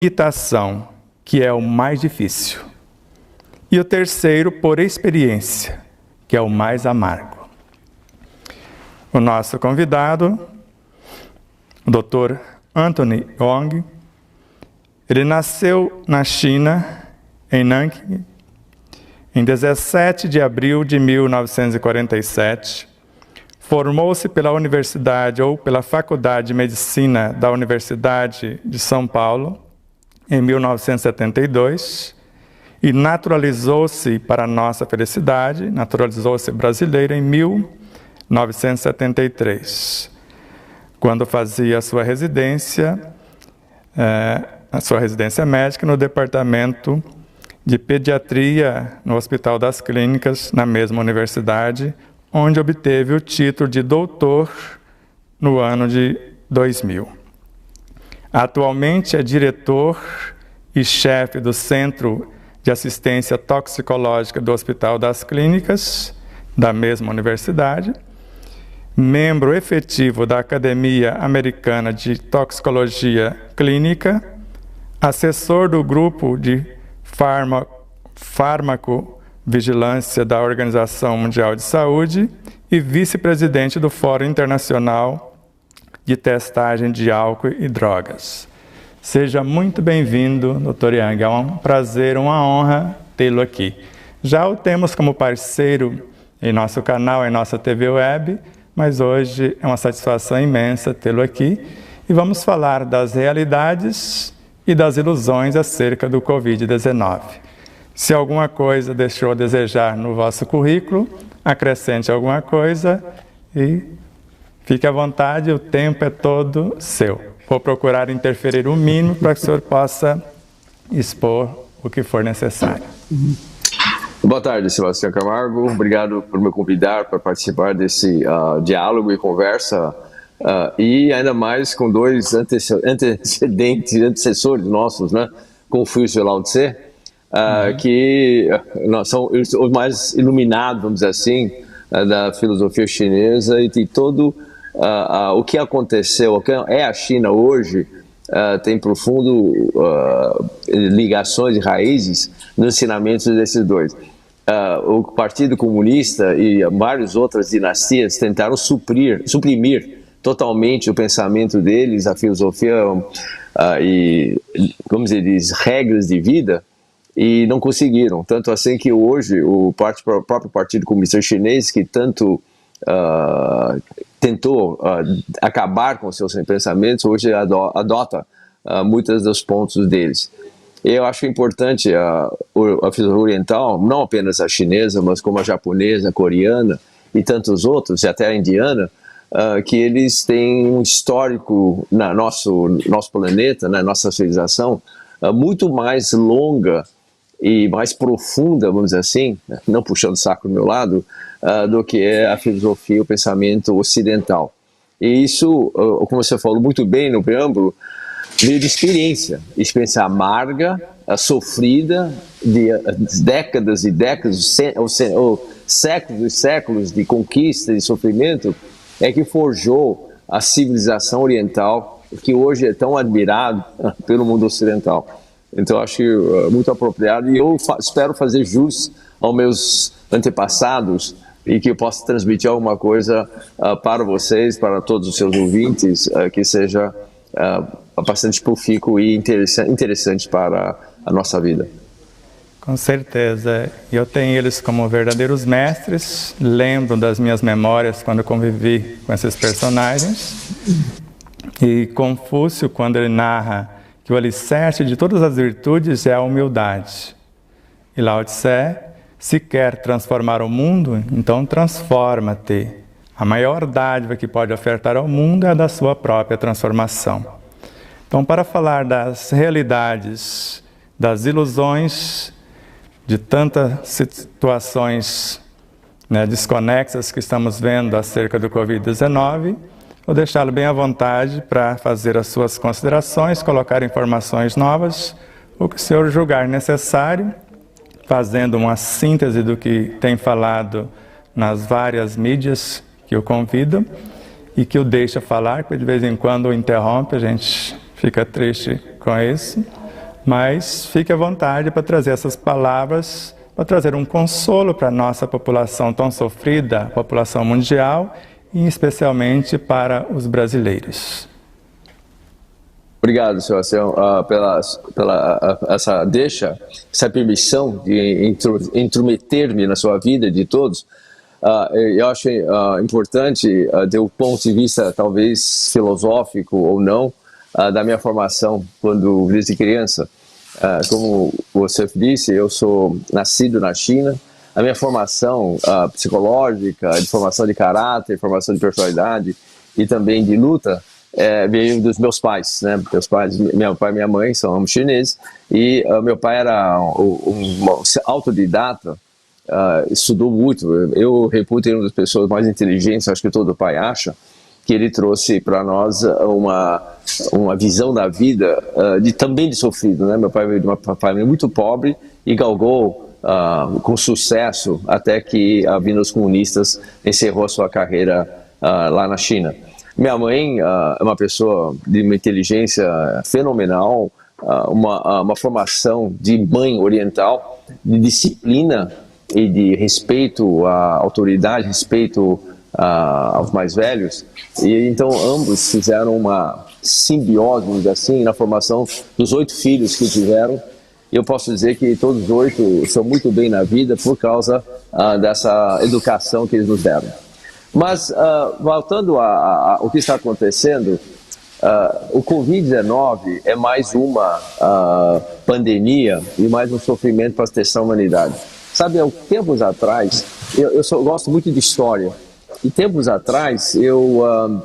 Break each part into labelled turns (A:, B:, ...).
A: imitação, que é o mais difícil. E o terceiro, por experiência, que é o mais amargo. O nosso convidado, o Dr. Anthony Wong, ele nasceu na China, em Nanking, em 17 de abril de 1947. Formou-se pela Universidade ou pela Faculdade de Medicina da Universidade de São Paulo em 1972 e naturalizou-se, para nossa felicidade, naturalizou-se brasileiro em 1973, quando fazia a sua residência médica no Departamento de Pediatria no Hospital das Clínicas, na mesma universidade, onde obteve o título de doutor no ano de 2000. Atualmente é diretor e chefe do Centro de Assistência Toxicológica do Hospital das Clínicas, da mesma universidade, membro efetivo da Academia Americana de Toxicologia Clínica, assessor do Grupo de Farmacovigilância da Organização Mundial de Saúde e vice-presidente do Fórum Internacional de Testagem de Álcool e Drogas. Seja muito bem-vindo, Dr. Yang. É um prazer, uma honra tê-lo aqui. Já o temos como parceiro em nosso canal, em nossa TV Web, mas hoje é uma satisfação imensa tê-lo aqui e vamos falar das realidades e das ilusões acerca do Covid-19. Se alguma coisa deixou a desejar no vosso currículo, acrescente alguma coisa e fique à vontade, o tempo é todo seu. Vou procurar interferir o mínimo para que o senhor possa expor o que for necessário.
B: Boa tarde, Sebastião Camargo. Obrigado por me convidar para participar desse diálogo e conversa. E ainda mais com dois antecessores nossos, né? Confúcio e Lao Tse, que são os mais iluminados, vamos dizer assim, da filosofia chinesa e de todo o que aconteceu, o que é a China hoje, tem profundo ligações e raízes nos ensinamentos desses dois. O Partido Comunista e várias outras dinastias tentaram suprimir totalmente o pensamento deles, a filosofia e, vamos dizer, as regras de vida, e não conseguiram. Tanto assim que hoje o próprio Partido Comunista Chinês, que tanto tentou acabar com seus pensamentos, hoje adota muitos dos pontos deles. Eu acho importante a filosofia oriental, não apenas a chinesa, mas como a japonesa, a coreana e tantos outros, e até a indiana, que eles têm um histórico no nosso planeta, na nossa civilização, muito mais longa e mais profunda, vamos dizer assim, não puxando o saco do meu lado, do que é a filosofia, o pensamento ocidental. E isso, como você falou muito bem no preâmbulo, veio de experiência amarga, sofrida, de décadas e décadas, ou séculos e séculos de conquista e sofrimento, é que forjou a civilização oriental, que hoje é tão admirado pelo mundo ocidental. Então, acho muito apropriado, e eu espero fazer jus aos meus antepassados e que eu possa transmitir alguma coisa para vocês, para todos os seus ouvintes, que seja bastante profícuo e interessante para a nossa vida.
A: Com certeza. Eu tenho eles como verdadeiros mestres, lembro das minhas memórias quando convivi com esses personagens. E Confúcio, quando ele narra que o alicerce de todas as virtudes é a humildade. E Lao Tse, se quer transformar o mundo, então transforma-te. A maior dádiva que pode ofertar ao mundo é a da sua própria transformação. Então, para falar das realidades, das ilusões, de tantas situações desconexas que estamos vendo acerca do Covid-19, vou deixá-lo bem à vontade para fazer as suas considerações, colocar informações novas, o que o senhor julgar necessário, fazendo uma síntese do que tem falado nas várias mídias que o convidam e que o deixa falar, porque de vez em quando o interrompe, a gente fica triste com isso. Mas fique à vontade para trazer essas palavras, para trazer um consolo para a nossa população tão sofrida, a população mundial, e especialmente para os brasileiros.
B: Obrigado, senhor Acião, pela essa deixa, essa permissão de intrometer-me na sua vida de todos. Eu acho importante, do ponto de vista talvez filosófico ou não, da minha formação quando desde criança. Como você disse, eu sou nascido na China. A minha formação psicológica, de formação de caráter, formação de personalidade e também de luta veio dos meus pais, né? Meus pais, meu pai e minha mãe são ambos chineses, e meu pai era um autodidata, estudou muito. Eu reputo ele uma das pessoas mais inteligentes, acho que todo pai acha, que ele trouxe para nós uma visão da vida também de sofrido, né? Meu pai veio de uma família muito pobre e galgou com sucesso até que a vinda dos comunistas encerrou a sua carreira lá na China. Minha mãe é uma pessoa de uma inteligência fenomenal, uma formação de mãe oriental, de disciplina e de respeito à autoridade, respeito aos mais velhos. E então ambos fizeram uma simbiose, vamos dizer assim, na formação dos 8 filhos que tiveram. E eu posso dizer que todos os 8 estão muito bem na vida por causa dessa educação que eles nos deram. Mas, voltando ao que está acontecendo, o Covid-19 é mais uma pandemia e mais um sofrimento para testar a humanidade. Sabe, há tempos atrás, eu gosto muito de história, e tempos atrás eu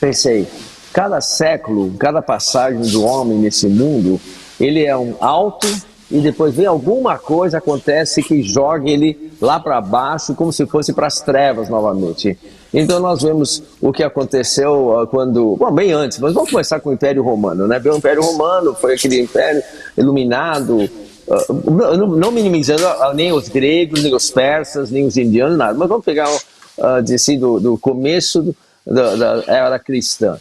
B: pensei, cada século, cada passagem do homem nesse mundo, ele é um alto e depois vem alguma coisa, acontece que joga ele lá para baixo, como se fosse para as trevas novamente. Então nós vemos o que aconteceu quando... Bom, bem antes, mas vamos começar com o Império Romano, né? O Império Romano foi aquele império iluminado, não minimizando nem os gregos, nem os persas, nem os indianos, nada, mas vamos pegar do começo da era cristã.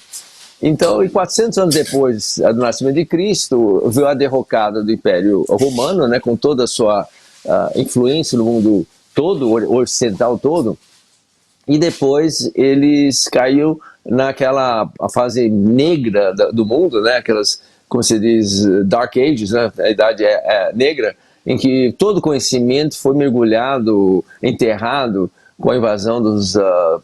B: Então, 400 anos depois do nascimento de Cristo, veio a derrocada do Império Romano, né, com toda a sua influência no mundo todo, ocidental todo, e depois eles caiu naquela fase negra do mundo, né, aquelas, como se diz, Dark Ages, né, a Idade Negra, em que todo conhecimento foi mergulhado, enterrado, com a invasão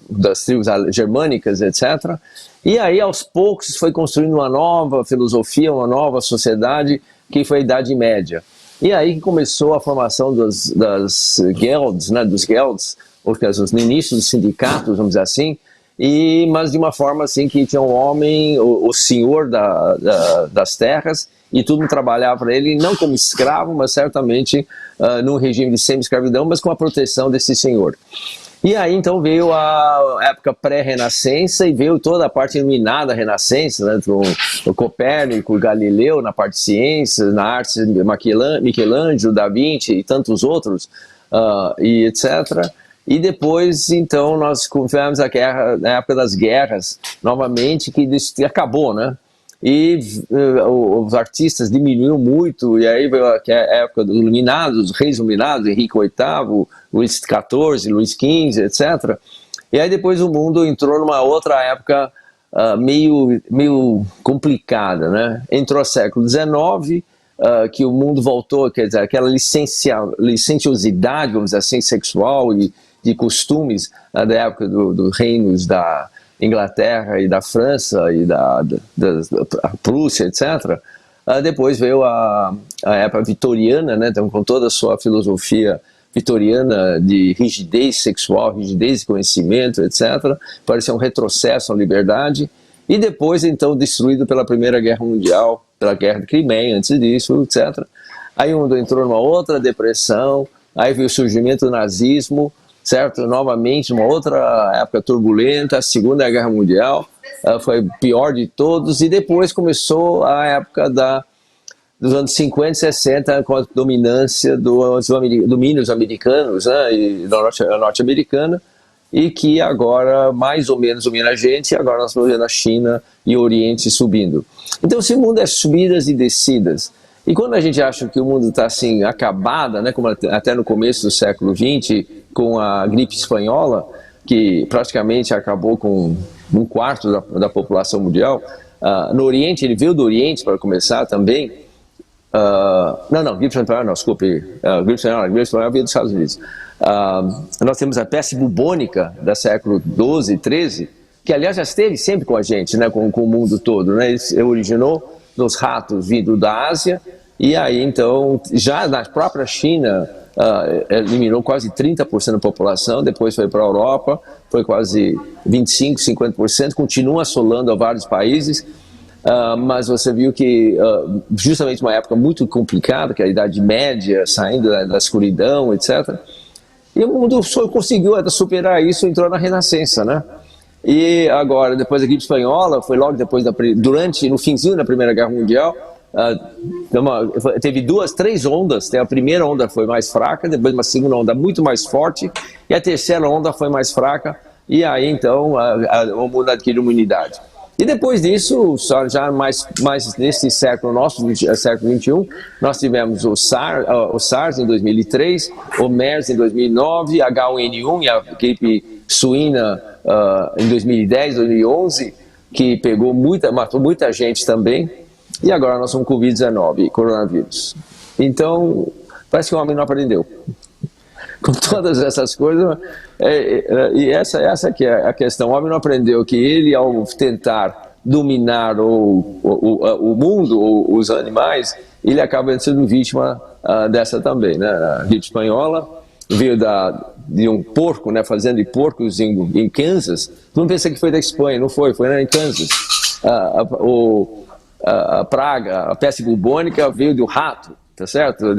B: das tribos germânicas, etc. E aí, aos poucos, foi construindo uma nova filosofia, uma nova sociedade, que foi a Idade Média. E aí que começou a formação das guilds, né, dos guilds, ou seja, no início dos sindicatos, vamos dizer assim, mas de uma forma assim que tinha um homem, o senhor das terras, e todo mundo trabalhava para ele, não como escravo, mas certamente num regime de semi-escravidão, mas com a proteção desse senhor. E aí então veio a época pré-renascença e veio toda a parte iluminada da renascença, né, com o Copérnico, Galileu na parte de ciências, na arte de Michelangelo, Da Vinci e tantos outros, e etc. E depois, então, nós tivemos a guerra, na época das guerras, novamente, que acabou, né? E os artistas diminuíram muito, e aí veio a época dos iluminados, os reis iluminados, Henrique VIII, Luís XIV, Luís XV, etc. E aí depois o mundo entrou numa outra época meio complicada, né? Entrou o século XIX, que o mundo voltou, quer dizer, aquela licenciosidade, vamos dizer assim, sexual e de costumes da época dos reinos da Inglaterra e da França e da Prússia, etc. Depois veio a época vitoriana, né, então, com toda a sua filosofia vitoriana de rigidez sexual, rigidez de conhecimento, etc. Parecia um retrocesso à liberdade. E depois, então, destruído pela Primeira Guerra Mundial, pela Guerra de Crimeia, antes disso, etc. Aí o mundo entrou numa outra depressão, aí veio o surgimento do nazismo, certo? Novamente, uma outra época turbulenta, a Segunda Guerra Mundial, foi a pior de todos, e depois começou a época dos anos 50 e 60, com a dominância dos domínios americanos, né, e da norte-americana, e que agora mais ou menos domina a gente, e agora nós estamos vendo a China e o Oriente subindo. Então esse mundo é subidas e descidas. E quando a gente acha que o mundo está assim, acabado, né, como até no começo do século XX, com a gripe espanhola, que praticamente acabou com um quarto da população mundial, no Oriente, ele veio do Oriente para começar também. Gripe espanhola não, desculpe, gripe espanhola veio dos Estados Unidos. Nós temos a peste bubônica do século XII, XIII, que aliás já esteve sempre com a gente, né, com o mundo todo, né? Ele originou nos ratos vindo da Ásia, e aí então, já na própria China, eliminou quase 30% da população, depois foi para a Europa, foi quase 25%, 50%, continua assolando a vários países, mas você viu que justamente uma época muito complicada, que é a Idade Média, saindo da escuridão, etc., e o mundo só conseguiu superar isso, entrou na Renascença, né? E agora, depois da gripe espanhola, foi logo depois no finzinho da Primeira Guerra Mundial, teve três ondas. A primeira onda foi mais fraca, depois uma segunda onda muito mais forte, e a terceira onda foi mais fraca, e aí então o mundo adquiriu imunidade. E depois disso, já mais nesse século nosso, século XXI, nós tivemos o SARS em 2003, o MERS em 2009, H1N1 e a gripe suína em 2010, 2011, que matou muita gente também, e agora nós somos Covid-19, coronavírus. Então, parece que o homem não aprendeu. Com todas essas coisas, e essa que é a questão. O homem não aprendeu que ele, ao tentar dominar o mundo, ou os animais, ele acaba sendo vítima dessa também, né? A gripe espanhola veio de um porco, né, fazendo porcos em Kansas. Todo mundo pensa que foi da Espanha, não foi em Kansas. A praga, a peste bubônica veio do rato, tá certo?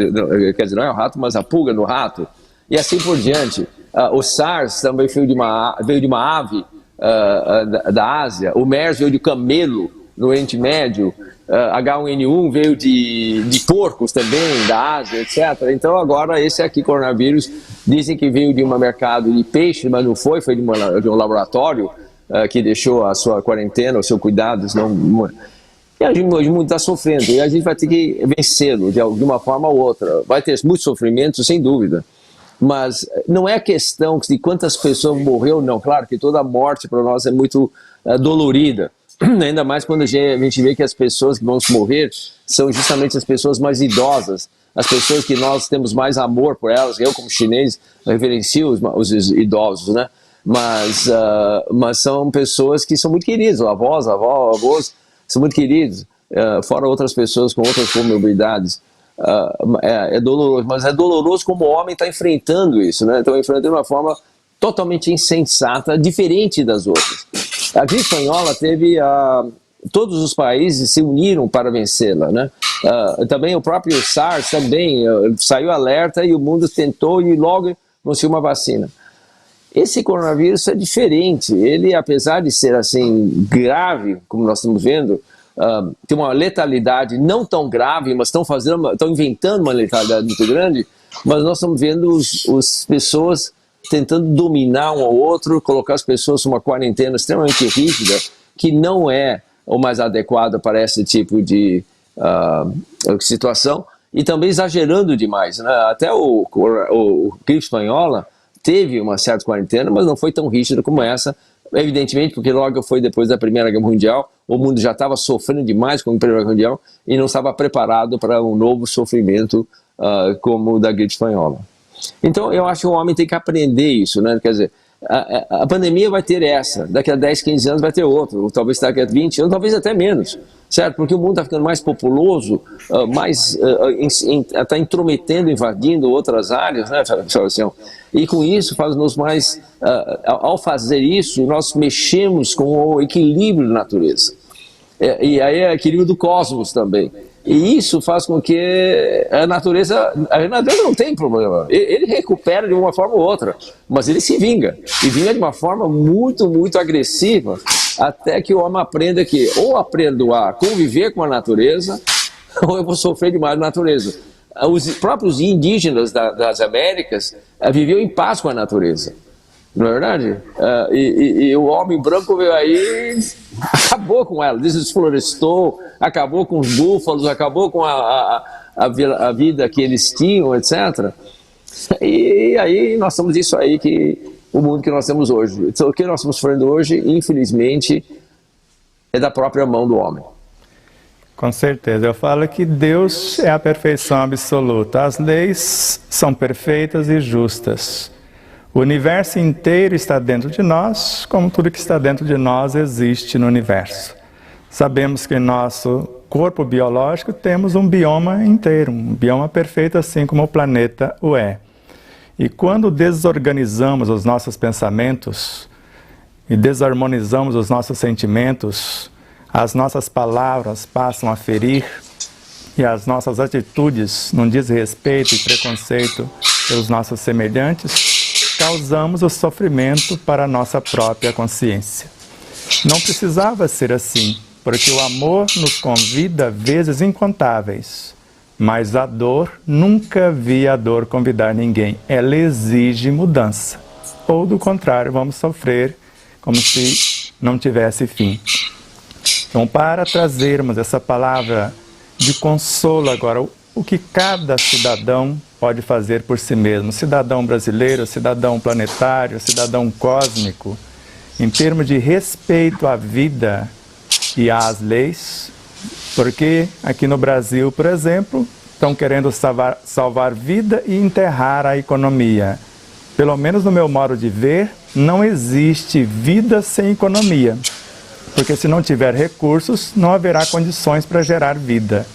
B: Quer dizer, não é o rato, mas a pulga no rato. E assim por diante. O SARS também veio de uma ave da Ásia. O MERS veio de camelo no Oriente Médio. H1N1 veio de porcos também, da Ásia, etc. Então agora esse aqui, coronavírus, dizem que veio de um mercado de peixe, mas não foi de um laboratório que deixou a sua quarentena, os seus cuidados. E o mundo está sofrendo, e a gente vai ter que vencê-lo de uma forma ou outra. Vai ter muito sofrimento, sem dúvida. Mas não é questão de quantas pessoas morreram, não. Claro que toda morte para nós é muito dolorida. Ainda mais quando a gente vê que as pessoas que vão morrer são justamente as pessoas mais idosas, as pessoas que nós temos mais amor por elas. Eu, como chinês, reverencio os idosos, né? Mas são pessoas que são muito queridas, avós, são muito queridos, fora outras pessoas com outras comorbidades. É doloroso, mas é doloroso como o homem está enfrentando isso, né? Então, enfrentando de uma forma totalmente insensata, diferente das outras. A gripe espanhola todos os países se uniram para vencê-la, né? Também o próprio SARS também saiu alerta e o mundo tentou e logo anunciou uma vacina. Esse coronavírus é diferente. Ele, apesar de ser assim grave, como nós estamos vendo, tem uma letalidade não tão grave, mas estão inventando uma letalidade muito grande, mas nós estamos vendo as pessoas tentando dominar um ao outro, colocar as pessoas numa quarentena extremamente rígida, que não é o mais adequado para esse tipo de situação, e também exagerando demais, né? Até o gripe espanhola teve uma certa quarentena, mas não foi tão rígida como essa, evidentemente porque logo foi depois da Primeira Guerra Mundial, o mundo já estava sofrendo demais com a Primeira Guerra Mundial e não estava preparado para um novo sofrimento como o da gripe espanhola. Então eu acho que o homem tem que aprender isso, né? Quer dizer, a pandemia vai ter daqui a 10, 15 anos vai ter outro, ou talvez daqui a 20 anos, talvez até menos, certo? Porque o mundo está ficando mais populoso, está intrometendo, invadindo outras áreas, né? E com isso faz-nos mais, ao fazer isso, nós mexemos com o equilíbrio da natureza. E aí é o equilíbrio do cosmos também. E isso faz com que a natureza não tem problema. Ele recupera de uma forma ou outra, mas ele se vinga. E vinga de uma forma muito, muito agressiva, até que o homem aprenda que ou aprendo a conviver com a natureza, ou eu vou sofrer demais da natureza. Os próprios indígenas das Américas viviam em paz com a natureza. não é verdade? E o homem branco veio aí, acabou com ela, desflorestou, acabou com os búfalos, acabou com a vida que eles tinham, etc. E aí nós temos isso aí, o mundo que nós temos hoje. Então, o que nós estamos fazendo hoje, infelizmente, é da própria mão do homem.
A: Com certeza. Eu falo que Deus é a perfeição absoluta. As leis são perfeitas e justas. O universo inteiro está dentro de nós, como tudo que está dentro de nós existe no universo. Sabemos que em nosso corpo biológico temos um bioma inteiro, um bioma perfeito, assim como o planeta o é. E quando desorganizamos os nossos pensamentos e desarmonizamos os nossos sentimentos, as nossas palavras passam a ferir e as nossas atitudes, num desrespeito e preconceito pelos nossos semelhantes, causamos o sofrimento para a nossa própria consciência. Não precisava ser assim, porque o amor nos convida a vezes incontáveis, mas a dor, nunca vi a dor convidar ninguém. Ela exige mudança. Ou do contrário, vamos sofrer como se não tivesse fim. Então, para trazermos essa palavra de consolo agora, o que cada cidadão pode fazer por si mesmo, cidadão brasileiro, cidadão planetário, cidadão cósmico, em termos de respeito à vida e às leis, porque aqui no Brasil, por exemplo, estão querendo salvar vida e enterrar a economia. Pelo menos no meu modo de ver, não existe vida sem economia. Porque se não tiver recursos, não haverá condições para gerar vida.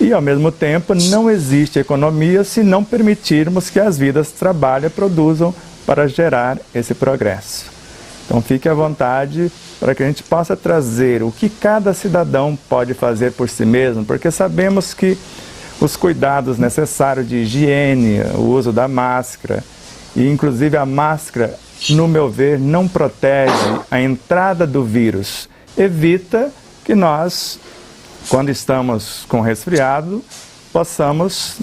A: E, ao mesmo tempo, não existe economia se não permitirmos que as vidas trabalhem e produzam para gerar esse progresso. Então, fique à vontade para que a gente possa trazer o que cada cidadão pode fazer por si mesmo, porque sabemos que os cuidados necessários de higiene, o uso da máscara, e inclusive a máscara, no meu ver, não protege a entrada do vírus. Evita que nós, quando estamos com resfriado, possamos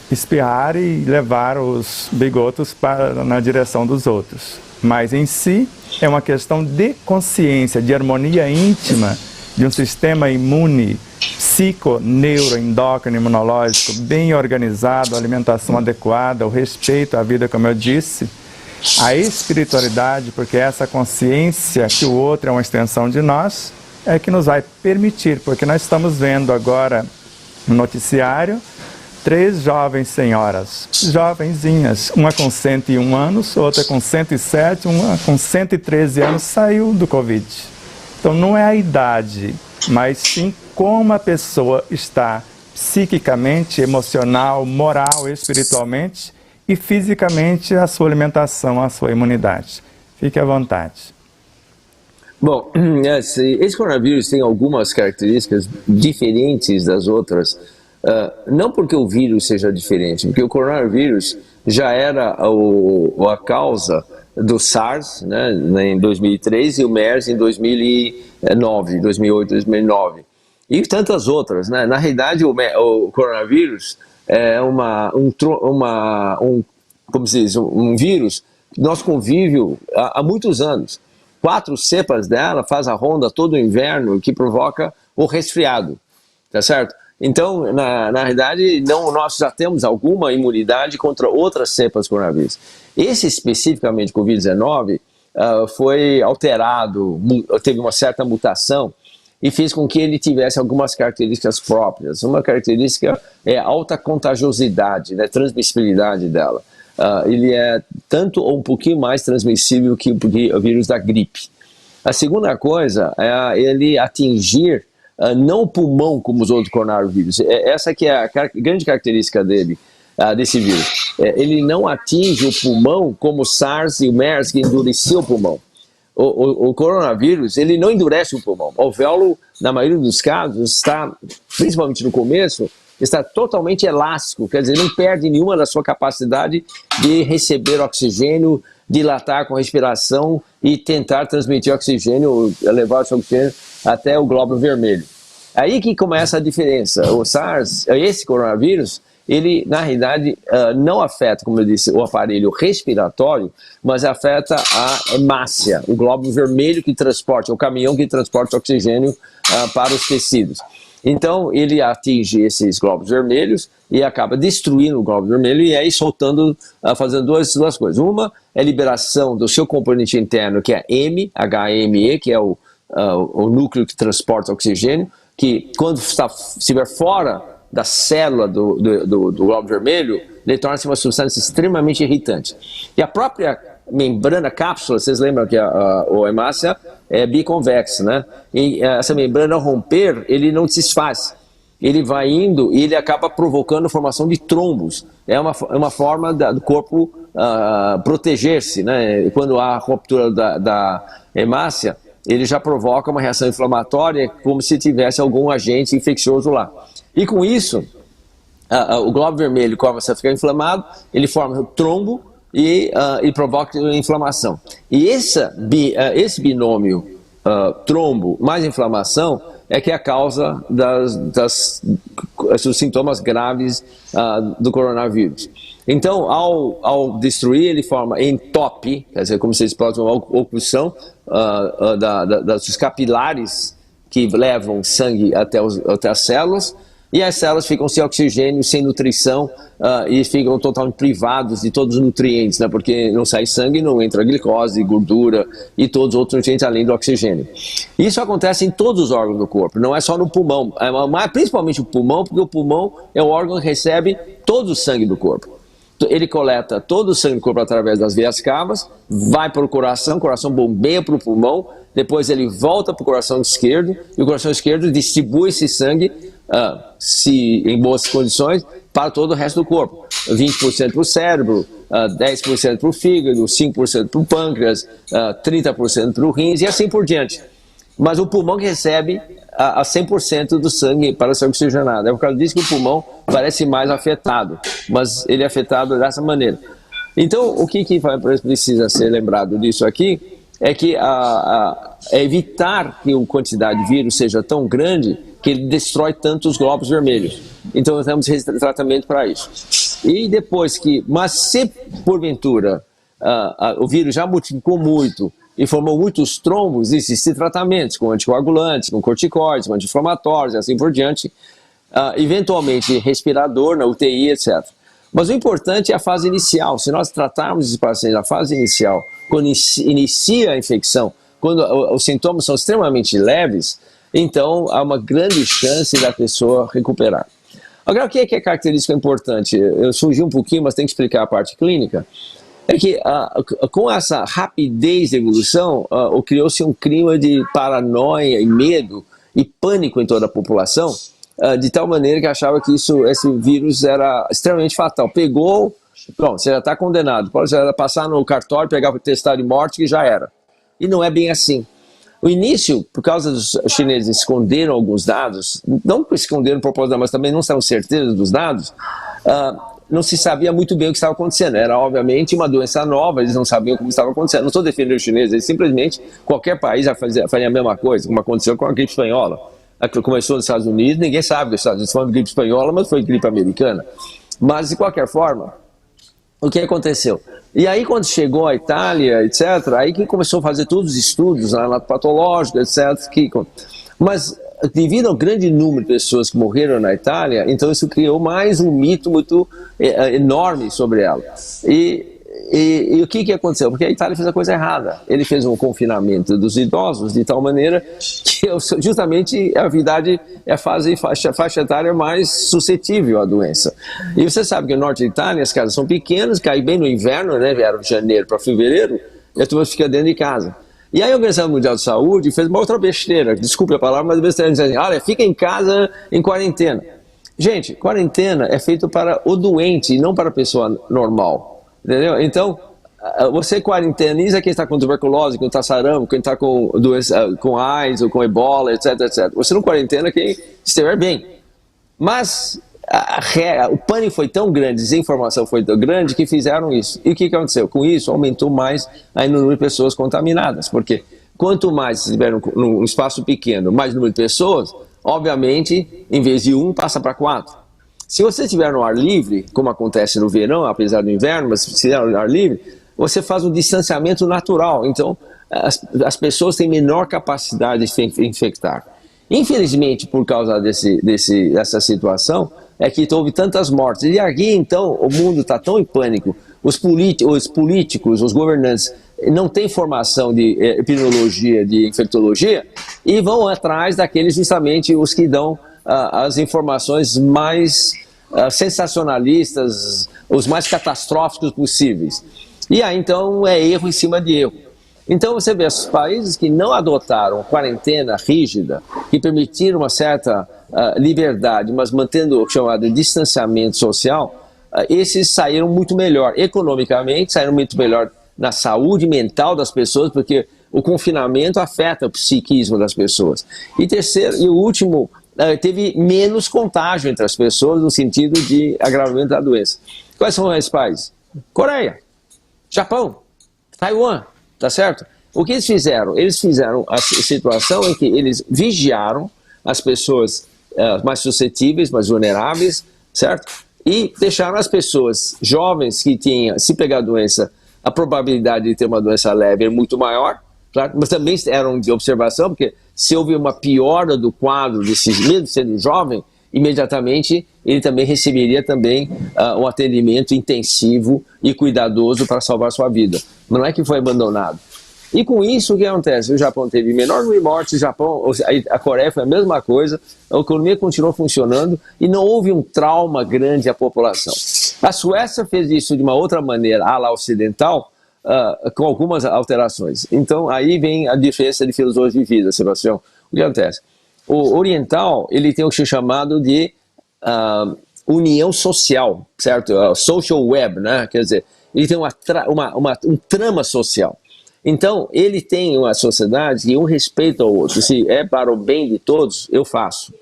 A: espirrar e levar os bigotos na direção dos outros. Mas em si é uma questão de consciência, de harmonia íntima, de um sistema imune, psico, neuro, endócrino, imunológico bem organizado, alimentação adequada, o respeito à vida, como eu disse, a espiritualidade, porque essa consciência que o outro é uma extensão de nós, é que nos vai permitir, porque nós estamos vendo agora no noticiário 3 jovens senhoras, jovenzinhas, uma com 101 anos, outra com 107, uma com 113 anos, saiu do Covid. Então não é a idade, mas sim como a pessoa está psiquicamente, emocional, moral, espiritualmente e fisicamente a sua alimentação, a sua imunidade. Fique à vontade.
B: Bom, esse coronavírus tem algumas características diferentes das outras, não porque o vírus seja diferente, porque o coronavírus já era a causa do SARS, né, em 2003 e o MERS em 2008, 2009 e tantas outras, né? Na realidade o coronavírus é como se diz, um vírus que nós convivemos há muitos anos. 4 cepas dela faz a ronda todo o inverno, que provoca o resfriado, tá certo? Então, na realidade, nós já temos alguma imunidade contra outras cepas coronavírus. Esse especificamente, Covid-19, foi alterado, teve uma certa mutação e fez com que ele tivesse algumas características próprias. Uma característica é a alta contagiosidade, né, transmissibilidade dela. Ele é tanto ou um pouquinho mais transmissível que o vírus da gripe. A segunda coisa é ele atingir não o pulmão como os outros coronavírus. Essa que é a grande característica desse vírus. Ele não atinge o pulmão como o SARS e o MERS, que endureceu o pulmão. O coronavírus, ele não endurece o pulmão. O alvéolo, na maioria dos casos, está, principalmente no começo, está totalmente elástico, quer dizer, não perde nenhuma da sua capacidade de receber oxigênio, dilatar com a respiração e tentar transmitir oxigênio, levar o oxigênio até o glóbulo vermelho. Aí que começa a diferença. O SARS, esse coronavírus, ele, na realidade, não afeta, como eu disse, o aparelho respiratório, mas afeta a hemácia, o glóbulo vermelho que transporta, o caminhão que transporta oxigênio para os tecidos. Então, ele atinge esses glóbulos vermelhos e acaba destruindo o glóbulo vermelho e aí soltando, fazendo duas coisas. Uma é a liberação do seu componente interno, que é HME, que é o núcleo que transporta oxigênio, que quando estiver fora da célula do glóbulo vermelho, ele torna-se uma substância extremamente irritante. E a própria membrana cápsula, vocês lembram que a hemácia é biconvexa, né? E essa membrana, ao romper, ele não se desfaz. Ele vai indo e ele acaba provocando a formação de trombos. É uma forma do corpo proteger-se, né? Quando há ruptura da hemácia, ele já provoca uma reação inflamatória, como se tivesse algum agente infeccioso lá. E com isso, o glóbulo vermelho começa a ficar inflamado, ele forma o trombo e provoca inflamação. E esse binômio trombo mais inflamação é que é a causa dos sintomas graves do coronavírus. Então, ao destruir, ele forma entope, quer dizer, como se explode uma oclusão dos capilares que levam sangue até as células, e as células ficam sem oxigênio, sem nutrição, e ficam totalmente privados de todos os nutrientes, né? Porque não sai sangue, não entra glicose, gordura e todos os outros nutrientes além do oxigênio. Isso acontece em todos os órgãos do corpo, não é só no pulmão, mas principalmente o pulmão, porque o pulmão é o órgão que recebe todo o sangue do corpo. Ele coleta todo o sangue do corpo através das veias cavas, vai para o coração bombeia para o pulmão, depois ele volta para o coração esquerdo, e o coração esquerdo distribui esse sangue, se em boas condições, para todo o resto do corpo. 20% para o cérebro, 10% para o fígado, 5% para o pâncreas, 30% para o rins e assim por diante. Mas o pulmão que recebe a 100% do sangue para ser oxigenado. É por causa disso que o pulmão parece mais afetado, mas ele é afetado dessa maneira. Então, o que precisa ser lembrado disso aqui é que é evitar que a quantidade de vírus seja tão grande que ele destrói tanto os glóbulos vermelhos. Então, nós temos tratamento para isso. E depois mas se porventura o vírus já multiplicou muito e formou muitos trombos, existem tratamentos com anticoagulantes, com corticoides, com anti-inflamatórios e assim por diante, eventualmente respirador, na UTI, etc. Mas o importante é a fase inicial. Se nós tratarmos esse paciente na fase inicial, quando inicia a infecção, quando os sintomas são extremamente leves, então há uma grande chance da pessoa recuperar. Agora, o que é característica importante? Eu surgi um pouquinho, mas tem que explicar a parte clínica. É que com essa rapidez de evolução, criou-se um clima de paranoia e medo e pânico em toda a população, de tal maneira que achava que esse vírus era extremamente fatal. Pegou, pronto, você já está condenado, pode passar no cartório, pegar o atestado de morte que já era. E não é bem assim. O início, por causa dos chineses esconderam alguns dados, não esconderam propositalmente, mas também não estavam certezas dos dados, não se sabia muito bem o que estava acontecendo. Era, obviamente, uma doença nova, eles não sabiam como estava acontecendo. Não estou defendendo os chineses, eles simplesmente, qualquer país faria a mesma coisa, como aconteceu com a gripe espanhola. Aquilo começou nos Estados Unidos, ninguém sabe que os Estados Unidos foi gripe espanhola, mas foi gripe americana. Mas, de qualquer forma, o que aconteceu? E aí, quando chegou a Itália, etc., aí que começou a fazer todos os estudos anatopatológicos, etc., mas devido ao grande número de pessoas que morreram na Itália, então isso criou mais um mito muito enorme sobre ela. E o que aconteceu? Porque a Itália fez a coisa errada. Ele fez um confinamento dos idosos de tal maneira que justamente a idade é a faixa etária mais suscetível à doença. E você sabe que no norte da Itália as casas são pequenas, cai bem no inverno, né? Vieram de janeiro para fevereiro, e a turma fica dentro de casa. E aí a Organização Mundial de Saúde fez uma outra besteira, desculpe a palavra, mas besteira, dizendo, olha, fica em casa em quarentena. Gente, quarentena é feito para o doente e não para a pessoa normal. Entendeu? Então, você quarenteniza quem está com tuberculose, quem está sarampo, quem está com doença, com AIDS ou com ebola, etc, etc. Você não quarentena quem estiver bem. Mas o pânico foi tão grande, a desinformação foi tão grande que fizeram isso. E o que aconteceu? Com isso, aumentou mais o número de pessoas contaminadas. Porque quanto mais se tiver num espaço pequeno, mais número de pessoas, obviamente, em vez de 1, passa para 4. Se você estiver no ar livre, como acontece no verão, apesar do inverno, mas se estiver no ar livre, você faz um distanciamento natural. Então, as pessoas têm menor capacidade de infectar. Infelizmente, por causa dessa situação, é que houve tantas mortes. E aqui, então, o mundo está tão em pânico, os políticos, os governantes, não têm formação de epidemiologia, de infectologia, e vão atrás daqueles justamente os que dão as informações mais sensacionalistas, os mais catastróficos possíveis. E aí, então, é erro em cima de erro. Então, você vê, os países que não adotaram quarentena rígida, que permitiram uma certa liberdade, mas mantendo o chamado distanciamento social, esses saíram muito melhor. Economicamente, saíram muito melhor na saúde mental das pessoas, porque o confinamento afeta o psiquismo das pessoas. E terceiro, e o último, teve menos contágio entre as pessoas no sentido de agravamento da doença. Quais são esses países? Coreia, Japão, Taiwan, tá certo? O que eles fizeram? Eles fizeram a situação em que eles vigiaram as pessoas mais suscetíveis, mais vulneráveis, certo? E deixaram as pessoas jovens que tinham, se pegar a doença, a probabilidade de ter uma doença leve é muito maior, claro, mas também eram de observação, porque se houve uma piora do quadro desses, mesmo sendo jovem, imediatamente ele também receberia também um atendimento intensivo e cuidadoso para salvar sua vida. Mas não é que foi abandonado. E com isso, o que acontece? O Japão teve menor número de mortes, a Coreia foi a mesma coisa, a economia continuou funcionando e não houve um trauma grande à população. A Suécia fez isso de uma outra maneira, à la ocidental, com algumas alterações. Então, aí vem a diferença de filosofia de vida, Sebastião. O que acontece? O oriental, ele tem o que é chamado de união social, certo? Social web, né? Quer dizer, ele tem um trama social. Então, ele tem uma sociedade que um respeita ao outro. Se é para o bem de todos, eu faço.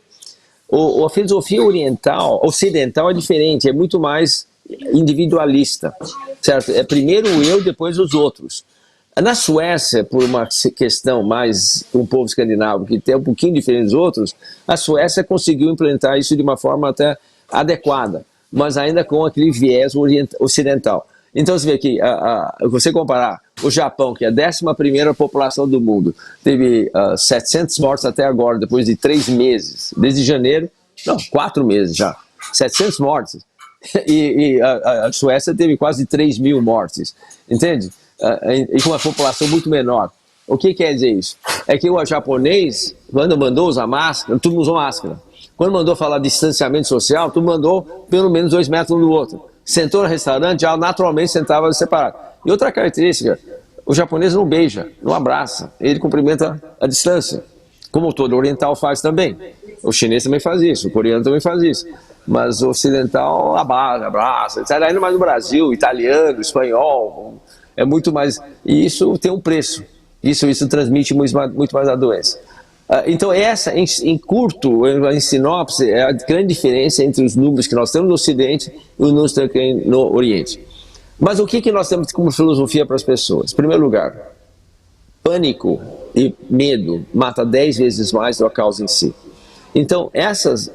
B: A filosofia ocidental é diferente, é muito mais individualista, certo? É primeiro eu, depois os outros. Na Suécia, por uma questão mais um povo escandinavo que tem um pouquinho diferente dos outros, a Suécia conseguiu implementar isso de uma forma até adequada, mas ainda com aquele viés ocidental. Então você vê que, você comparar o Japão, que é a 11ª população do mundo, teve 700 mortes até agora, depois de 3 meses, desde janeiro, não, 4 meses já, 700 mortes, e a Suécia teve quase 3.000 mortes, entende? E com uma população muito menor. O que quer dizer isso? É que o japonês, quando mandou usar máscara, todo mundo usou máscara. Quando mandou falar de distanciamento social, todo mundo mandou pelo menos 2 metros um do outro. Sentou no restaurante, já naturalmente sentava separado. E outra característica, o japonês não beija, não abraça, ele cumprimenta a distância, como todo oriental faz também. O chinês também faz isso, o coreano também faz isso. Mas o ocidental abraça, etc. Ainda mais no Brasil, italiano, espanhol, é muito mais. E isso tem um preço, isso transmite muito mais a doença. Então essa, em curto, em sinopse, é a grande diferença entre os números que nós temos no Ocidente e os números que temos no Oriente. Mas o que nós temos como filosofia para as pessoas? Em primeiro lugar, pânico e medo mata 10 vezes mais do que a causa em si. Então essas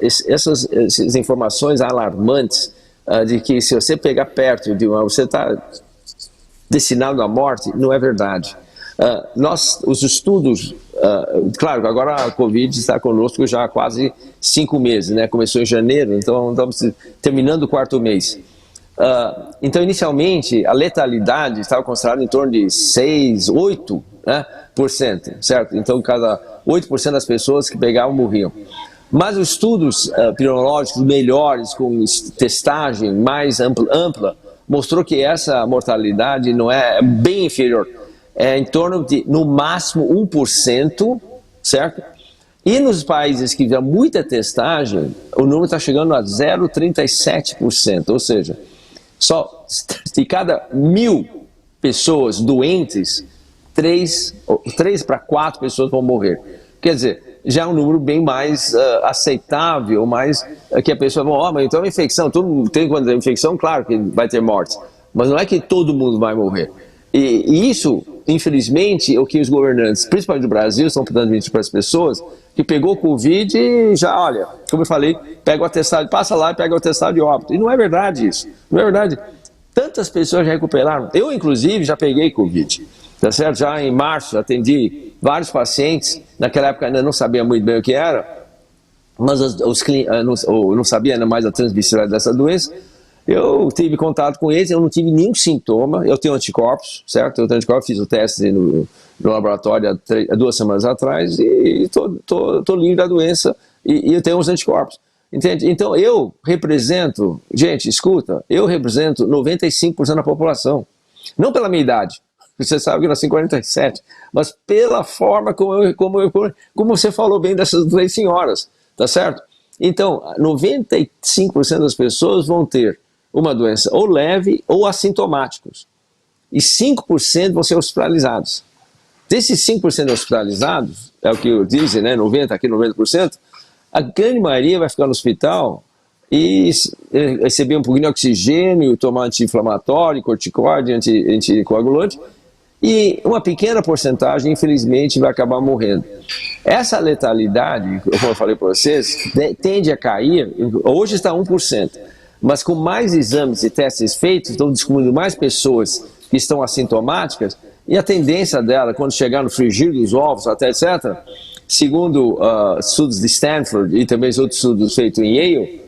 B: informações alarmantes de que se você pegar perto de você está destinado à morte, não é verdade. Os estudos, claro, agora a Covid está conosco já há quase 5 meses, né? Começou em janeiro, então estamos terminando o 4º mês. Então, inicialmente, a letalidade estava considerada em torno de 6, 8%, né, certo? Então, cada 8% das pessoas que pegavam morriam. Mas os estudos epidemiológicos melhores, com testagem mais ampla, mostrou que essa mortalidade não é bem inferior. É em torno de, no máximo, 1%, certo? E nos países que tiveram muita testagem, o número está chegando a 0,37%, ou seja, só de cada 1.000 pessoas doentes, 3 para 4 pessoas vão morrer. Quer dizer, já é um número bem mais aceitável, mais que a pessoa fala, mas então é uma infecção, todo mundo tem quando é infecção, claro que vai ter mortes, mas não é que todo mundo vai morrer. E isso infelizmente, o que os governantes, principalmente do Brasil, estão transmitindo para as pessoas, que pegou o Covid e já, olha, como eu falei, pega o atestado, passa lá e pega o atestado de óbito. E não é verdade isso. Não é verdade. Tantas pessoas já recuperaram. Eu, inclusive, já peguei Covid. Tá certo? Já em março, atendi vários pacientes. Naquela época ainda não sabia muito bem o que era, mas não sabia ainda mais a transmissibilidade dessa doença. Eu tive contato com eles, eu não tive nenhum sintoma, eu tenho anticorpos, certo? Eu tenho anticorpos, fiz o teste no laboratório há 2 semanas atrás e tô livre da doença e eu tenho os anticorpos, entende? Então eu represento, gente, escuta, eu represento 95% da população, não pela minha idade, você sabe que eu nasci em 47, mas pela forma como você falou bem dessas 2 senhoras, tá certo? Então, 95% das pessoas vão ter uma doença ou leve ou assintomáticos. E 5% vão ser hospitalizados. Desses 5% hospitalizados, é o que dizem, né, 90%, a grande maioria vai ficar no hospital e receber um pouquinho de oxigênio, tomar anti-inflamatório, corticoide, anticoagulante, e uma pequena porcentagem, infelizmente, vai acabar morrendo. Essa letalidade, como eu falei para vocês, tende a cair, hoje está 1%. Mas com mais exames e testes feitos, estão descobrindo mais pessoas que estão assintomáticas, e a tendência dela, quando chegar no frigir dos ovos, até etc., segundo estudos de Stanford e também outros estudos feitos em Yale,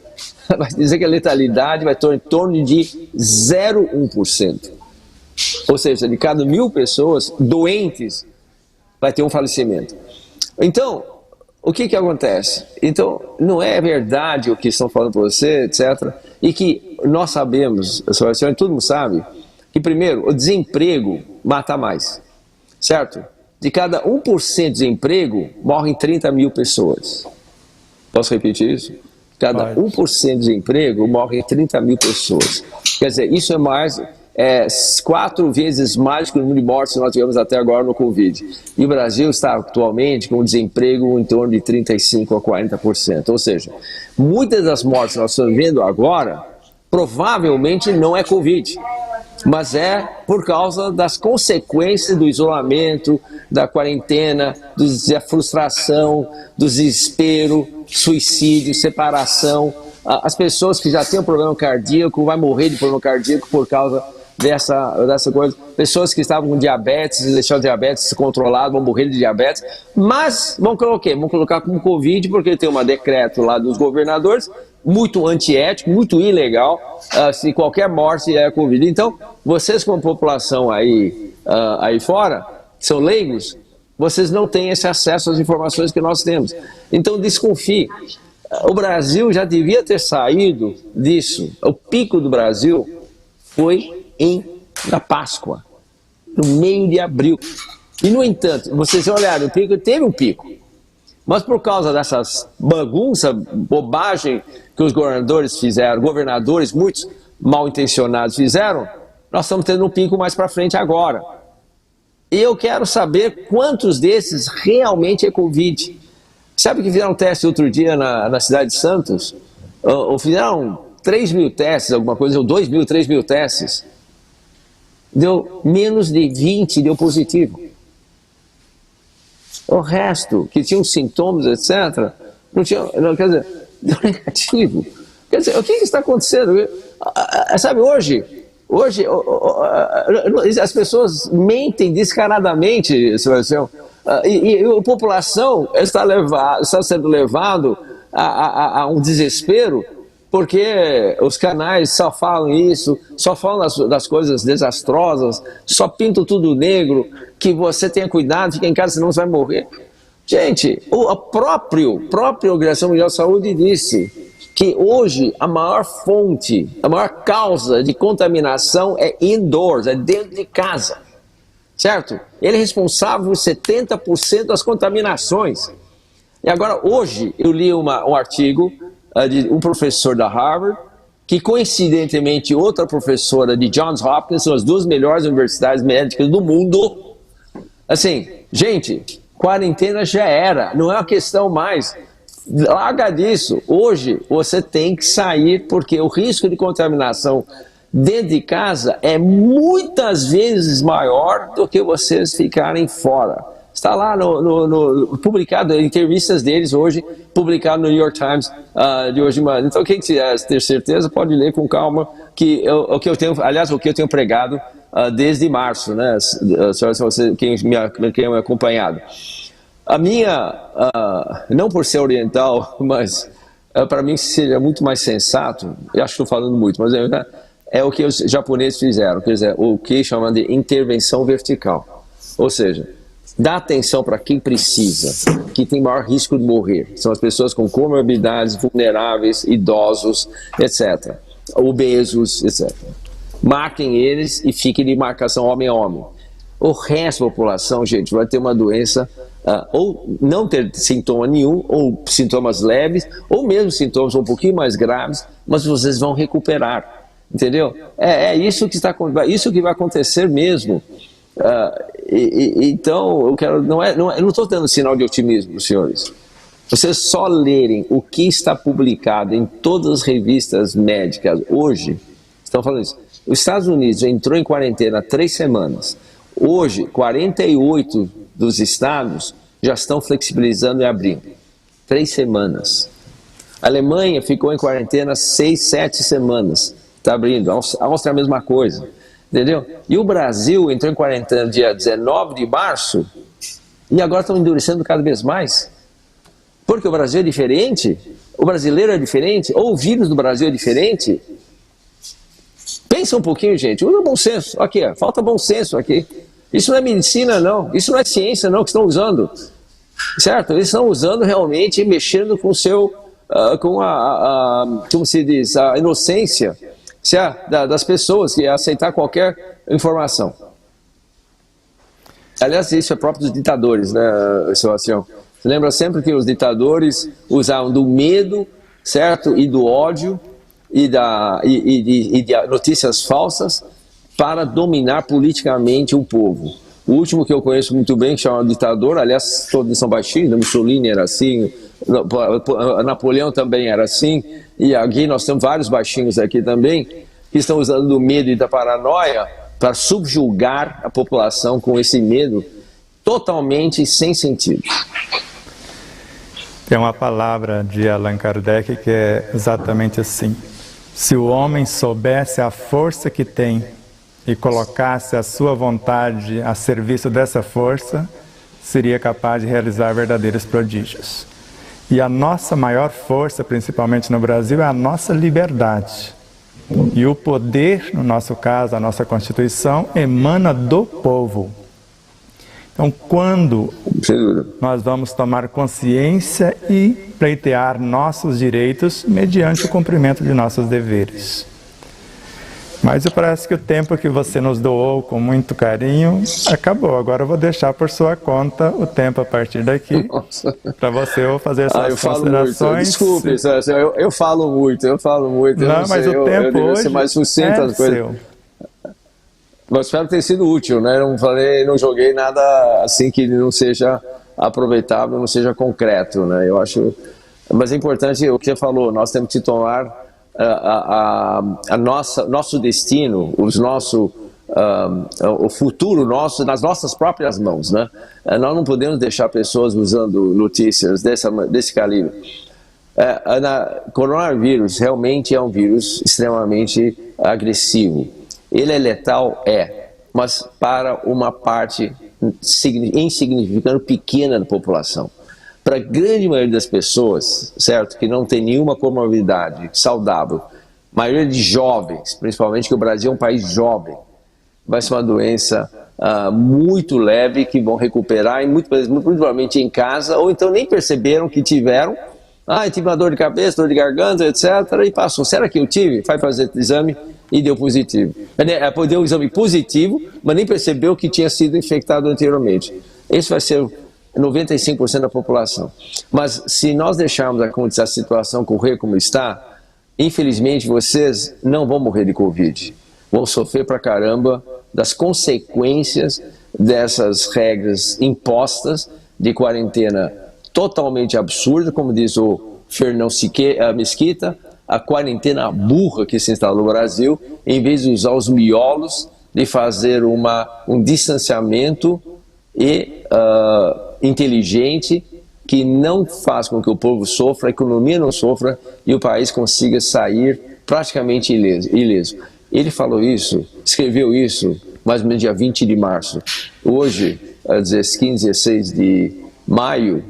B: vai dizer que a letalidade vai estar em torno de 0,1%. Ou seja, de cada 1.000 pessoas doentes, vai ter um falecimento. Então, o que acontece? Então, não é verdade o que estão falando para você, etc. E que nós sabemos, todo mundo sabe, que primeiro, o desemprego mata mais, certo? De cada 1% de desemprego, morrem 30.000 pessoas. Posso repetir isso? Cada 1% de desemprego, morrem 30.000 pessoas. Quer dizer, isso é mais... 4 vezes mais que o número de mortes que nós tivemos até agora no Covid. E o Brasil está atualmente com um desemprego em torno de 35% a 40%. Ou seja, muitas das mortes que nós estamos vendo agora, provavelmente não é Covid, mas é por causa das consequências do isolamento, da quarentena, da frustração, do desespero, suicídio, separação. As pessoas que já têm um problema cardíaco vão morrer de problema cardíaco por causa dessa coisa. Pessoas que estavam com diabetes e deixaram o diabetes controlado vão morrer de diabetes, mas vão colocar o quê? Vão colocar como Covid, porque tem um decreto lá dos governadores, muito antiético, muito ilegal, se qualquer morte é Covid. Então, vocês como população aí fora, são leigos, vocês não têm esse acesso às informações que nós temos. Então, desconfie. O Brasil já devia ter saído disso. O pico do Brasil foi na Páscoa, no meio de abril. E, no entanto, vocês olharam, o pico teve um pico. Mas por causa dessas bagunças, bobagem que os governadores, muitos mal intencionados fizeram, nós estamos tendo um pico mais para frente agora. E eu quero saber quantos desses realmente é Covid. Sabe que fizeram um teste outro dia na cidade de Santos? Ou fizeram 3.000 testes, alguma coisa, ou 2.000, 3.000 testes. Deu menos de 20, deu positivo. O resto, que tinham sintomas, etc., não tinha, quer dizer, deu negativo. Quer dizer, o que está acontecendo? Sabe, hoje as pessoas mentem descaradamente, e a população está sendo levado a um desespero, porque os canais só falam isso, só falam das coisas desastrosas, só pintam tudo negro, que você tenha cuidado, fica em casa, senão você vai morrer. Gente, a própria Organização Mundial de Saúde disse que hoje a maior fonte, a maior causa de contaminação é indoors, é dentro de casa, certo? Ele é responsável por 70% das contaminações. E agora, hoje, eu li um artigo de um professor da Harvard, que coincidentemente outra professora de Johns Hopkins, são as 2 melhores universidades médicas do mundo. Assim, gente, quarentena já era, não é uma questão mais. Larga disso. Hoje você tem que sair porque o risco de contaminação dentro de casa é muitas vezes maior do que vocês ficarem fora. Está lá publicado, entrevistas deles hoje, publicado no New York Times de hoje. Então, quem quiser ter certeza, pode ler com calma, o que eu tenho pregado desde março, né? Quem me acompanhado. A minha, não por ser oriental, mas para mim seria muito mais sensato, eu acho que estou falando muito, mas é o que os japoneses fizeram, quer dizer, o que chamam de intervenção vertical. Ou seja, dá atenção para quem precisa, que tem maior risco de morrer. São as pessoas com comorbidades, vulneráveis, idosos, etc. Obesos, etc. Marquem eles e fiquem de marcação homem a homem. O resto da população, gente, vai ter uma doença, ou não ter sintoma nenhum, ou sintomas leves, ou mesmo sintomas um pouquinho mais graves, mas vocês vão recuperar. Entendeu? Isso que vai acontecer mesmo. Então, eu não estou dando sinal de otimismo, senhores. Vocês só lerem o que está publicado em todas as revistas médicas hoje, estão falando isso. Os Estados Unidos entrou em quarentena há 3 semanas. Hoje, 48 dos estados já estão flexibilizando e abrindo. 3 semanas. A Alemanha ficou em quarentena 6, 7 semanas. Está abrindo. A Áustria é a mesma coisa. Entendeu? E o Brasil entrou em quarentena dia 19 de março e agora estão endurecendo cada vez mais. Porque o Brasil é diferente? O brasileiro é diferente? Ou o vírus do Brasil é diferente? Pensa um pouquinho, gente. Usa bom senso. Aqui, falta bom senso aqui. Isso não é medicina, não. Isso não é ciência, não, que estão usando. Certo? Eles estão usando realmente, mexendo com o seu, como se diz, a inocência das pessoas que aceitar qualquer informação. Aliás, isso é próprio dos ditadores, né, Sebastião? Você lembra sempre que os ditadores usavam do medo, certo? E do ódio e de notícias falsas para dominar politicamente o povo. O último que eu conheço muito bem, que chama ditador, aliás, todos são baixinhos, Mussolini era assim, Napoleão também era assim, e aqui nós temos vários baixinhos aqui também, que estão usando do medo e da paranoia para subjugar a população com esse medo totalmente sem sentido.
A: Tem uma palavra de Allan Kardec que é exatamente assim: se o homem soubesse a força que tem e colocasse a sua vontade a serviço dessa força, seria capaz de realizar verdadeiros prodígios. E a nossa maior força, principalmente no Brasil, é a nossa liberdade. E o poder, no nosso caso, a nossa Constituição, emana do povo. Então, quando nós vamos tomar consciência e pleitear nossos direitos mediante o cumprimento de nossos deveres? Mas parece que o tempo que você nos doou com muito carinho acabou. Agora eu vou deixar por sua conta o tempo a partir daqui para você fazer suas considerações.
B: Desculpe, eu falo muito.
A: Não, mas o tempo hoje
B: ser mais sucinto as coisas.
A: Seu.
B: Mas espero ter sido útil, né? Não joguei nada assim que não seja aproveitável, não seja concreto, né? Eu acho, mas é importante o que você falou. Nós temos que tomar nosso destino, o futuro nosso nas nossas próprias mãos, né? Nós não podemos deixar pessoas usando notícias desse calibre. Coronavírus realmente é um vírus extremamente agressivo. Ele é letal? Mas para uma parte insignificante, pequena da população. Para a grande maioria das pessoas, certo, que não tem nenhuma comorbidade saudável, maioria de jovens, principalmente que o Brasil é um país jovem, vai ser uma doença muito leve que vão recuperar, e muito provavelmente em casa, ou então nem perceberam que tiveram. Eu tive uma dor de cabeça, dor de garganta, etc. E passou. Será que eu tive? Vai fazer exame e deu positivo. Deu um exame positivo, mas nem percebeu que tinha sido infectado anteriormente. Esse vai ser 95% da população. Mas se nós deixarmos a situação correr como está, infelizmente vocês não vão morrer de Covid. Vão sofrer pra caramba das consequências dessas regras impostas de quarentena totalmente absurda, como diz o Fernão Mesquita, a quarentena burra que se instalou no Brasil, em vez de usar os miolos, de fazer um distanciamento inteligente, que não faz com que o povo sofra, a economia não sofra e o país consiga sair praticamente ileso. Ele falou isso, escreveu isso, mais ou menos dia 20 de março. Hoje, 15, 16 de maio,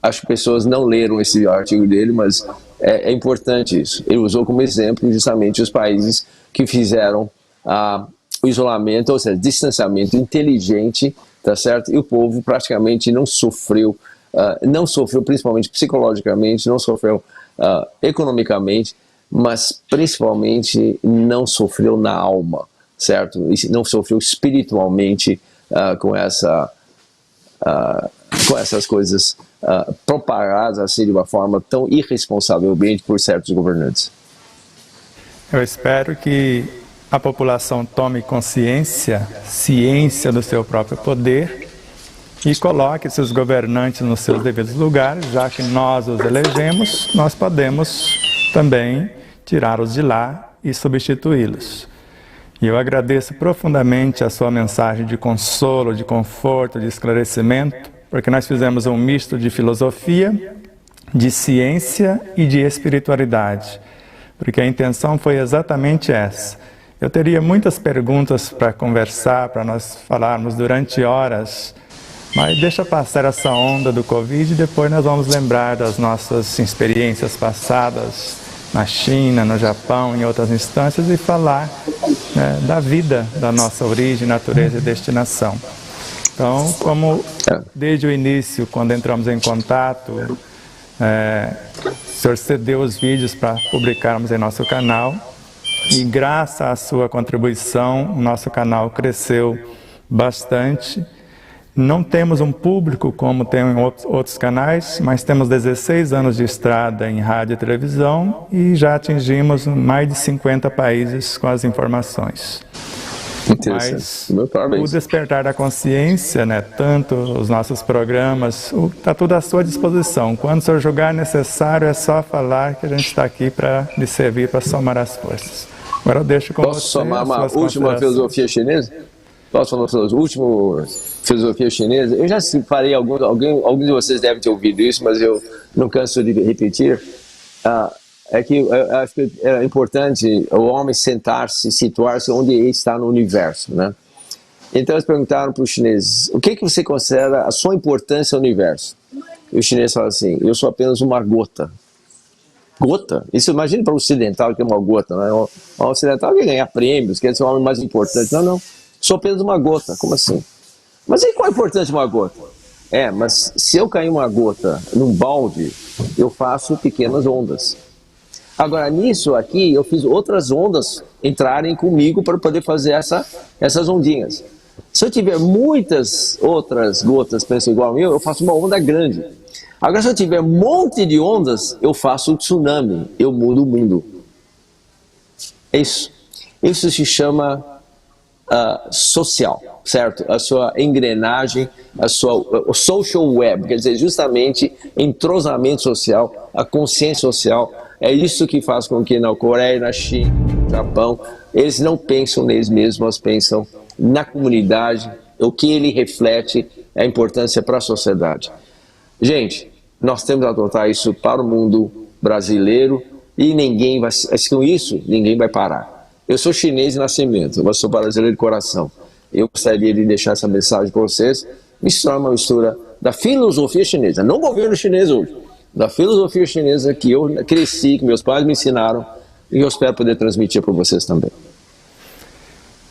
B: acho que pessoas não leram esse artigo dele, mas é importante isso. Ele usou como exemplo justamente os países que fizeram o isolamento, ou seja, distanciamento inteligente, tá certo? E o povo praticamente não sofreu principalmente psicologicamente, não sofreu economicamente, mas principalmente não sofreu na alma, certo? E não sofreu espiritualmente com essas coisas propagadas assim de uma forma tão irresponsavelmente por certos governantes.
A: Eu espero que a população tome ciência do seu próprio poder e coloque seus governantes nos seus devidos lugares, já que nós os elegemos, nós podemos também tirá-los de lá e substituí-los. E eu agradeço profundamente a sua mensagem de consolo, de conforto, de esclarecimento, porque nós fizemos um misto de filosofia, de ciência e de espiritualidade, porque a intenção foi exatamente essa. Eu teria muitas perguntas para conversar, para nós falarmos durante horas, mas deixa passar essa onda do Covid e depois nós vamos lembrar das nossas experiências passadas na China, no Japão, em outras instâncias e falar da vida, da nossa origem, natureza e destinação. Então, como desde o início, quando entramos em contato, o senhor cedeu os vídeos para publicarmos em nosso canal e graças à sua contribuição, o nosso canal cresceu bastante. Não temos um público como tem em outros canais, mas temos 16 anos de estrada em rádio e televisão e já atingimos mais de 50 países com as informações. Mas o despertar da consciência, tanto os nossos programas, está tudo à sua disposição. Quando o senhor julgar necessário, é só falar que a gente está aqui para lhe servir, para somar as forças. Agora eu deixo com você.
B: Posso somar uma última filosofia chinesa? Posso falar sobre a última filosofia chinesa? Eu já falei, alguns de vocês devem ter ouvido isso, mas eu não canso de repetir. É que eu acho que é importante o homem sentar-se, situar-se onde ele está no universo, né? Então eles perguntaram para os chineses, o que você considera a sua importância no universo? E o chinês fala assim, eu sou apenas uma gota. Gota? Isso imagina para o ocidental que é uma gota, né? O ocidental quer ganhar prêmios, quer ser o homem mais importante. Não, sou apenas uma gota, como assim? Mas e qual é a importância de uma gota? Mas se eu cair uma gota num balde, eu faço pequenas ondas. Agora, nisso aqui, eu fiz outras ondas entrarem comigo para poder fazer essas ondinhas. Se eu tiver muitas outras gotas pensam igual a mim, eu faço uma onda grande. Agora, se eu tiver um monte de ondas, eu faço um tsunami, eu mudo o mundo. É isso. Isso se chama social, certo? A sua engrenagem, o social web, quer dizer, justamente entrosamento social, a consciência social. É isso que faz com que na Coreia, na China, no Japão, eles não pensam neles mesmos, mas pensam na comunidade, o que ele reflete, a importância para a sociedade. Gente, nós temos que adotar isso para o mundo brasileiro e ninguém vai, com isso, ninguém vai parar. Eu sou chinês de nascimento, mas sou brasileiro de coração. Eu gostaria de deixar essa mensagem para vocês, misturar uma mistura da filosofia chinesa, não o governo chinês hoje, da filosofia chinesa que eu cresci, que meus pais me ensinaram e eu espero poder transmitir para vocês também.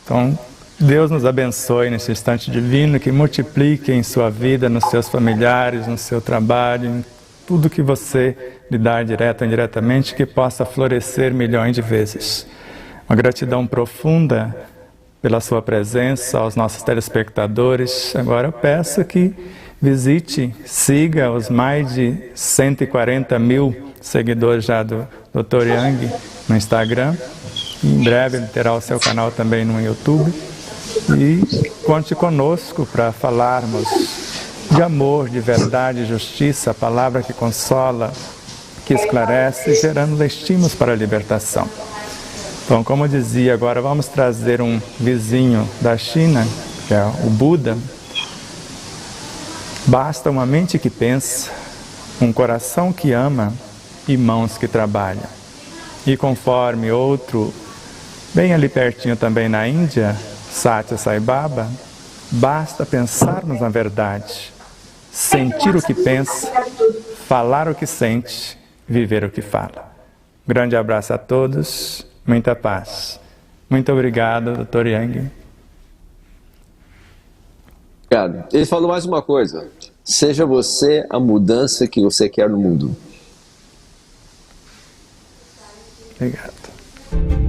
A: Então, Deus nos abençoe nesse instante divino, que multiplique em sua vida, nos seus familiares, no seu trabalho, em tudo que você lidar direto ou indiretamente, que possa florescer milhões de vezes. Uma gratidão profunda pela sua presença, aos nossos telespectadores. Agora eu peço que visite, siga os mais de 140 mil seguidores já do Dr. Yang no Instagram. Em breve ele terá o seu canal também no YouTube. E conte conosco para falarmos de amor, de verdade, de justiça, a palavra que consola, que que esclarece, gerando estímulos para a libertação. Então, como eu dizia, agora vamos trazer um vizinho da China, que é o Buda. Basta uma mente que pensa, um coração que ama e mãos que trabalham. E conforme outro, bem ali pertinho também na Índia, Satya Sai Baba, basta pensarmos na verdade, sentir o que pensa, falar o que sente, viver o que fala. Grande abraço a todos, muita paz. Muito obrigado, Dr. Yang.
B: Obrigado. Ele falou mais uma coisa. Seja você a mudança que você quer no mundo.
A: Obrigado.